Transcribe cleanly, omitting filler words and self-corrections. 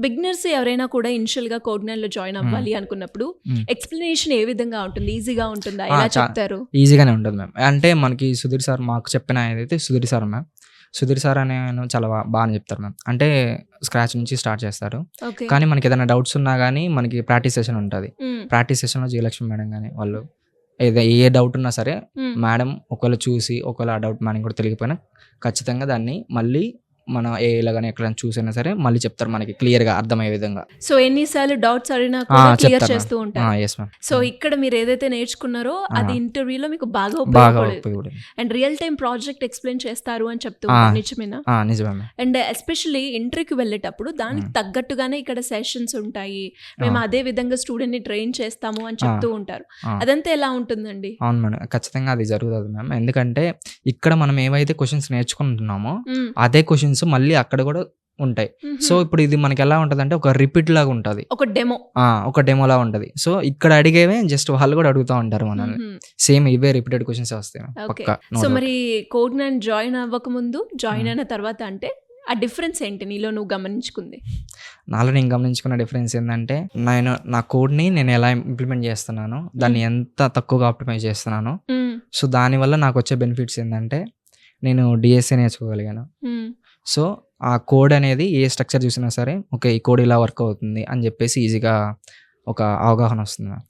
Beginners ఎవరైనా కూడా ఇనిషియల్‌గా కోడినెల్లో జాయిన్ హ్మ్. అవ్వాలి అనుకున్నప్పుడు హ్మ్. ఎక్స్‌ప్లనేషన్ ఏ విధంగా ఉంటుంది? ఈజీగా ఉంటుందా? ఆ! ఎలా చెప్తారు? ఈజీగానే ఉంటది మ్యామ్. అంటే మనకి సుధీర్ సార్ మాకు చెప్పిన ఏదైతే Sudheer sir ma'am. Sudheer sir అనే ఆయన చాలా బానే చెప్తారు మ్యామ్. అంటే స్క్రాచ్ నుంచి స్టార్ట్ చేస్తారు. ఓకే. కానీ మనకేదైనా డౌట్స్ ఉన్నా గానీ మనకి ప్రాక్టీస్ సెషన్ ఉంటది. హ్మ్. ప్రాక్టీస్ సెషన్‌లో జయలక్ష్మి మేడం గాని వాళ్ళు ఏ డౌట్ ఉన్నా సరే హ్మ్. మేడం ఒకవేళ చూసి ఒకవేళ ఆ డౌట్ మనకి కూడా తెలియకపోయినా ఖచ్చితంగా దాన్ని మళ్ళీ మన ఏఐలో గాని ఎక్కడైనా చూసైనా సరే మళ్ళీ చెప్తారు మనకి క్లియర్‌గా అర్థమయ్యే విధంగా. సో, ఎన్ని సార్లు డౌట్స్ అడిగినా కూడా క్లియర్ చెప్తారు మ్యామ్. చేస్తూ ఉంటారు. Yes ma'am. సో, ఇక్కడ మీరు ఏదైతే నేర్చుకున్నారో అది ఆ! ఇంటర్వ్యూలో మీకు బాగా బాగా ఉపయోగపడేది. ఉపయోగపడింది. And real time project explain చేస్తారు అని చెప్తూ ఉంటారు. నిజమేనా? నిజమే మ్యామ్. అండ్ ఎస్పెషల్లీ ఇంటర్వ్యూకి వెళ్ళేటప్పుడు దానికి హ్మ్. తగ్గట్టుగానే ఇక్కడ సెషన్స్ ఉంటాయి. ఆ! మేము అదే విధంగా స్టూడెంట్‌ని ట్రైన్ చేస్తాము అని ఆ! చెప్తూ ఉంటారు. ఆ! అదంతా ఎలా ఉంటుందండి? అవును మేడం. ఖచ్చితంగా అది జరుగుతది మ్యామ్. ఎందుకంటే ఇక్కడ మనం ఏవైతే క్వెషన్స్ నేర్చుకుంటున్నామో హ్మ్. అదే క్వెషన్స్ మళ్ళీ అక్కడ కూడా ఉంటాయి. సో, హుహు. ఇప్పుడు ఇది మనకెలా ఉంటదంటే ఒక రిపీట్ లాగా ఉంటది. ఒక డెమో. ఒక డెమోలా ఉంటది. సో, ఇక్కడ అడిగేవే జస్ట్ వాళ్ళు కూడా అడుగుతా ఉంటారు మనల్ని. హుహు. సేమ్ ఇవే రిపీటెడ్ క్వెషన్సే వస్తాయి మ్యామ్. ఓకే. పక్కా నో సో, డౌట్. మరి కోడినైన్ జాయిన్ అవ్వకముందు, జాయిన్ హ్మ్. అయిన తర్వాత అంటే ఆ డిఫరెన్స్ ఏంటి నీలో నువ్వు గమనించుకుంది? నాలో నేను గమనించుకున్న డిఫరెన్స్ ఏందంటే నా కోడ్‌ని నేను ఎలా ఇంప్లిమెంట్ చేస్తున్నానో, దాన్ని హ్మ్. ఎంత తక్కువగా ఆప్టిమైజ్ చేస్తున్నానో, హ్మ్. సో, దానివల్ల నాకొచ్చే బెనిఫిట్స్ ఏందంటే నేను డీఎస్ఏ నేర్చుకోగలిగాను. హ్మ్. సో, ఆ కోడ్ అనేది ఏ స్ట్రక్చర్ చూసినా సరే, ఓకే. ఈ కోడ్ ఇలా వర్క్ అవుతుంది అని చెప్పేసి ఈజీగా ఒక అవగాహన వస్తుంది మ్యామ్.